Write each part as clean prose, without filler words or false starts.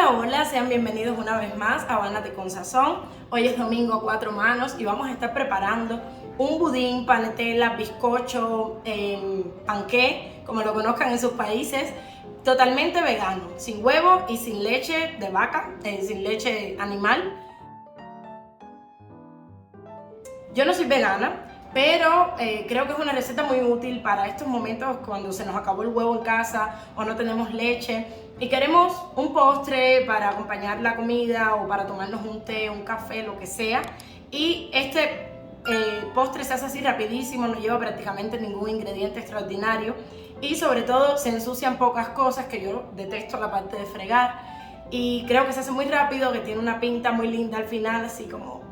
Hola, hola, sean bienvenidos una vez más a Bánate con Sazón. Hoy es domingo a 4 manos y vamos a estar preparando un budín, panetela, bizcocho, panqué, como lo conozcan en sus países, totalmente vegano, sin huevo y sin leche de vaca, sin leche animal. Yo no soy vegana, pero creo que es una receta muy útil para estos momentos cuando se nos acabó el huevo en casa o no tenemos leche y queremos un postre para acompañar la comida o para tomarnos un té, un café, lo que sea. Y este postre se hace así rapidísimo, no lleva prácticamente ningún ingrediente extraordinario y sobre todo se ensucian pocas cosas, que yo detesto la parte de fregar, y creo que se hace muy rápido, que tiene una pinta muy linda al final, así como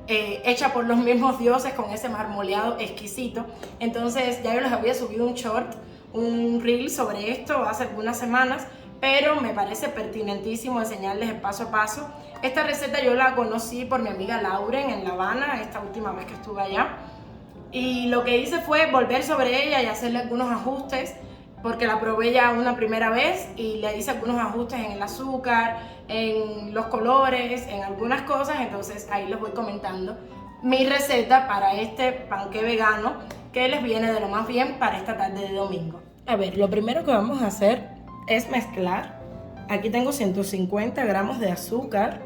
hecha por los mismos dioses, con ese marmoleado exquisito. Entonces ya yo les había subido un short, un reel sobre esto hace algunas semanas, pero me parece pertinentísimo enseñarles el paso a paso. Esta receta yo la conocí por mi amiga Lauren en La Habana, esta última vez que estuve allá, y lo que hice fue volver sobre ella y hacerle algunos ajustes, porque la probé ya una primera vez y le hice algunos ajustes en el azúcar, en los colores, en algunas cosas. Entonces ahí les voy comentando mi receta para este panqué vegano que les viene de lo más bien para esta tarde de domingo. A ver, lo primero que vamos a hacer es mezclar. Aquí tengo 150 gramos de azúcar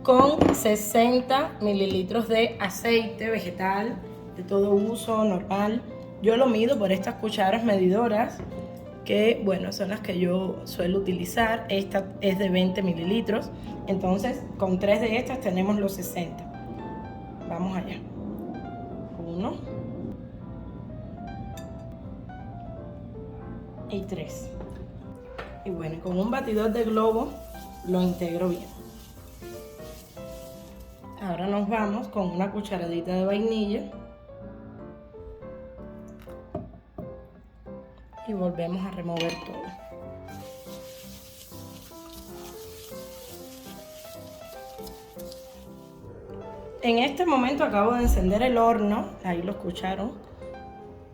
con 60 mililitros de aceite vegetal de todo uso normal. Yo lo mido por estas cucharas medidoras, que bueno, son las que yo suelo utilizar. Esta es de 20 mililitros, entonces con 3 de estas tenemos los 60. Vamos allá. 1 y 3. Y bueno, con un batidor de globo lo integro bien. Ahora nos vamos con una cucharadita de vainilla y volvemos a remover todo. En este momento acabo de encender el horno, ahí lo escucharon,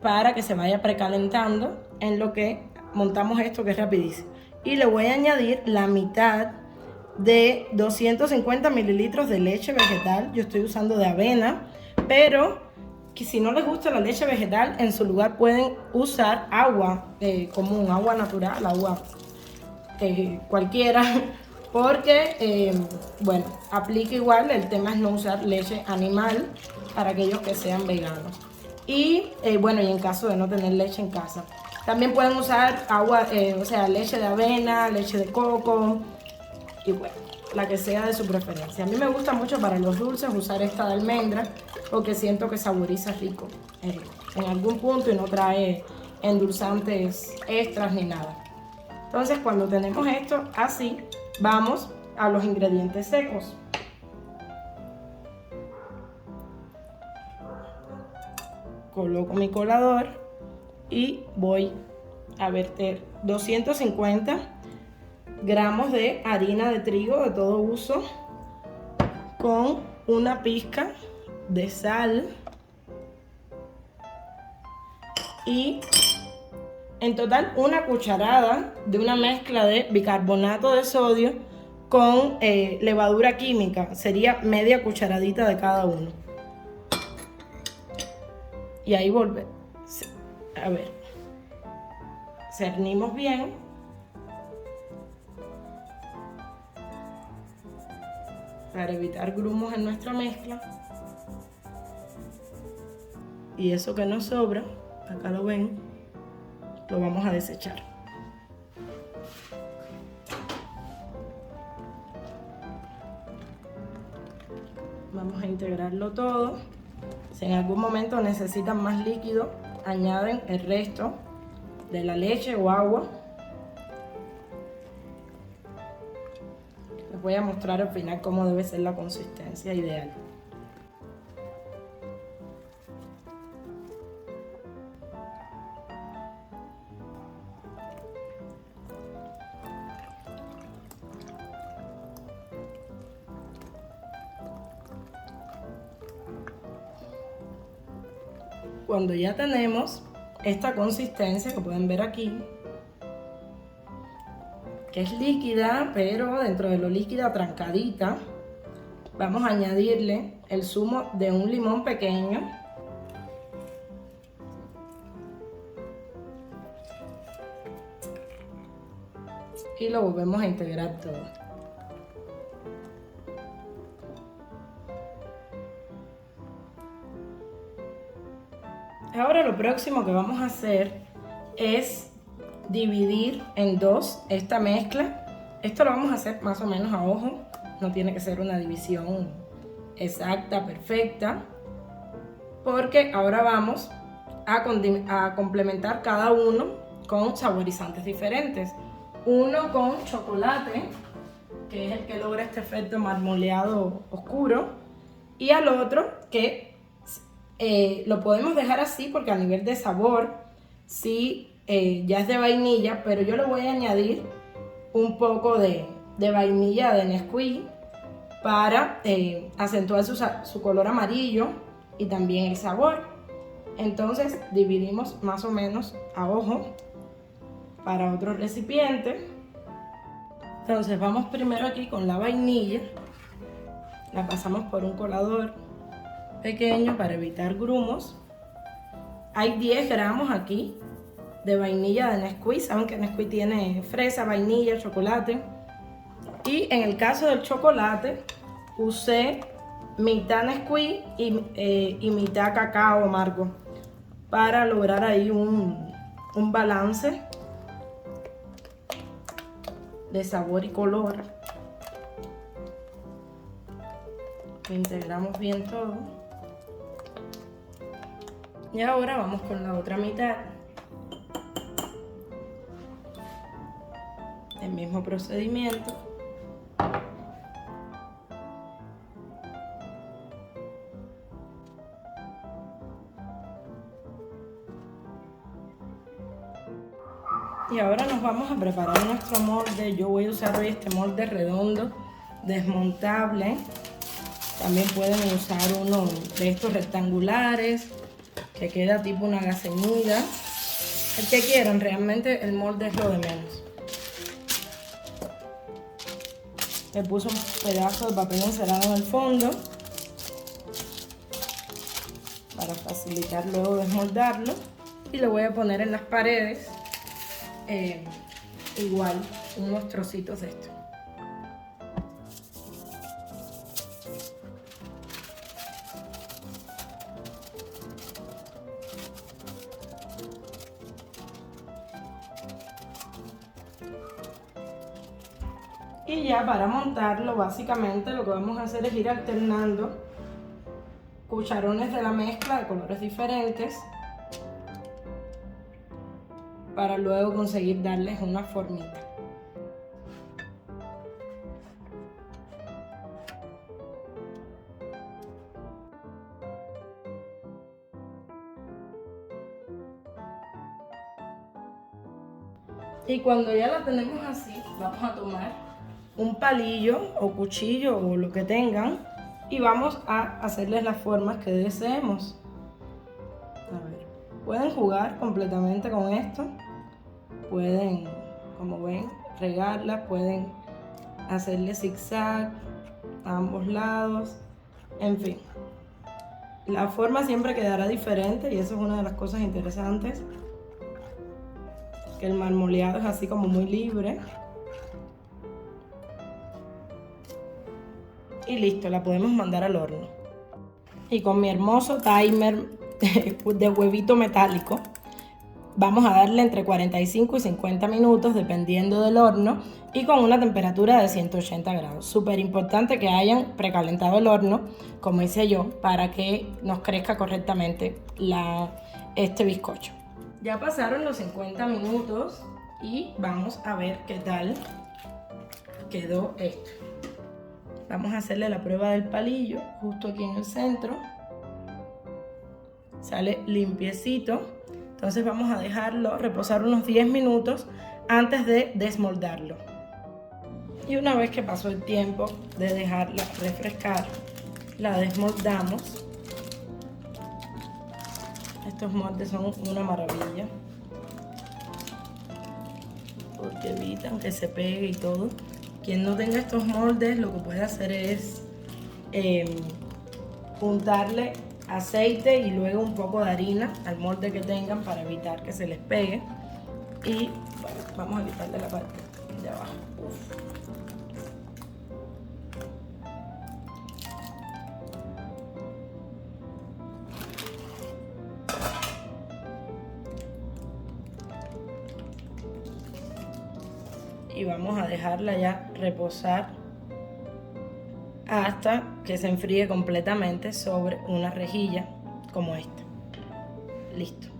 para que se vaya precalentando en lo que montamos esto, que es rapidísimo. Y le voy a añadir la mitad de 250 mililitros de leche vegetal. Yo estoy usando de avena, pero que si no les gusta la leche vegetal, en su lugar pueden usar agua común, agua natural, agua cualquiera, porque bueno, aplica igual. El tema es no usar leche animal para aquellos que sean veganos. Y bueno, y en caso de no tener leche en casa, también pueden usar agua, o sea, leche de avena, leche de coco, y bueno, la que sea de su preferencia. A mí me gusta mucho para los dulces usar esta de almendra, porque siento que saboriza rico en algún punto y no trae endulzantes extras ni nada. Entonces, cuando tenemos esto así, vamos a los ingredientes secos. Coloco mi colador y voy a verter 250 gramos de harina de trigo de todo uso con una pizca de sal y en total una cucharada de una mezcla de bicarbonato de sodio con levadura química. Sería media cucharadita de cada uno. Y ahí volvemos. A ver, cernimos bien. Para evitar grumos en nuestra mezcla. Y eso que nos sobra, acá lo ven, lo vamos a desechar. Vamos a integrarlo todo. Si en algún momento necesitan más líquido, añaden el resto de la leche o agua. Les voy a mostrar al final cómo debe ser la consistencia ideal. Cuando ya tenemos esta consistencia que pueden ver aquí, que es líquida, pero dentro de lo líquida trancadita. Vamos a añadirle el zumo de un limón pequeño. Y lo volvemos a integrar todo. Ahora lo próximo que vamos a hacer es dividir en dos esta mezcla. Esto lo vamos a hacer más o menos a ojo, no tiene que ser una división exacta, perfecta, porque ahora vamos a complementar cada uno con saborizantes diferentes. Uno con chocolate, que es el que logra este efecto marmoleado oscuro, y al otro que lo podemos dejar así porque a nivel de sabor sí ya es de vainilla, pero yo le voy a añadir un poco de vainilla de Nesquik para acentuar su color amarillo y también el sabor. Entonces dividimos más o menos a ojo para otro recipiente. Entonces vamos primero aquí con la vainilla, la pasamos por un colador pequeño para evitar grumos. Hay 10 gramos aquí de vainilla de Nesquik, saben que Nesquik tiene fresa, vainilla, chocolate. Y en el caso del chocolate usé mitad Nesquik y mitad cacao amargo para lograr ahí un balance de sabor y color. Integramos bien todo. Y ahora vamos con la otra mitad. El mismo procedimiento. Y ahora nos vamos a preparar nuestro molde. Yo voy a usar hoy este molde redondo, desmontable. También pueden usar uno de estos rectangulares, que queda tipo una gaseñida. El que quieran, realmente el molde es lo de menos. Le puse un pedazo de papel encerado en el fondo para facilitar luego desmoldarlo. Y le voy a poner en las paredes igual unos trocitos de esto. Y ya para montarlo, básicamente lo que vamos a hacer es ir alternando cucharones de la mezcla de colores diferentes para luego conseguir darles una formita. Y cuando ya la tenemos así, vamos a tomar un palillo o cuchillo o lo que tengan y vamos a hacerles las formas que deseemos. A ver, pueden jugar completamente con esto, pueden, como ven, regarla, pueden hacerle zigzag a ambos lados, en fin. La forma siempre quedará diferente y eso es una de las cosas interesantes, que el marmoleado es así como muy libre. Y listo, la podemos mandar al horno. Y con mi hermoso timer de huevito metálico, vamos a darle entre 45 y 50 minutos dependiendo del horno y con una temperatura de 180 grados. Súper importante que hayan precalentado el horno, como hice yo, para que nos crezca correctamente este bizcocho. Ya pasaron los 50 minutos y vamos a ver qué tal quedó esto. Vamos a hacerle la prueba del palillo justo aquí en el centro. Sale limpiecito. Entonces vamos a dejarlo reposar unos 10 minutos antes de desmoldarlo. Y una vez que pasó el tiempo de dejarla refrescar, la desmoldamos. Estos moldes son una maravilla. porque evitan que se pegue y todo. Quien no tenga estos moldes, lo que puede hacer es untarle aceite y luego un poco de harina al molde que tengan para evitar que se les pegue. Y bueno, vamos a quitarle la parte de abajo. Y vamos a dejarla ya reposar hasta que se enfríe completamente sobre una rejilla como esta. Listo.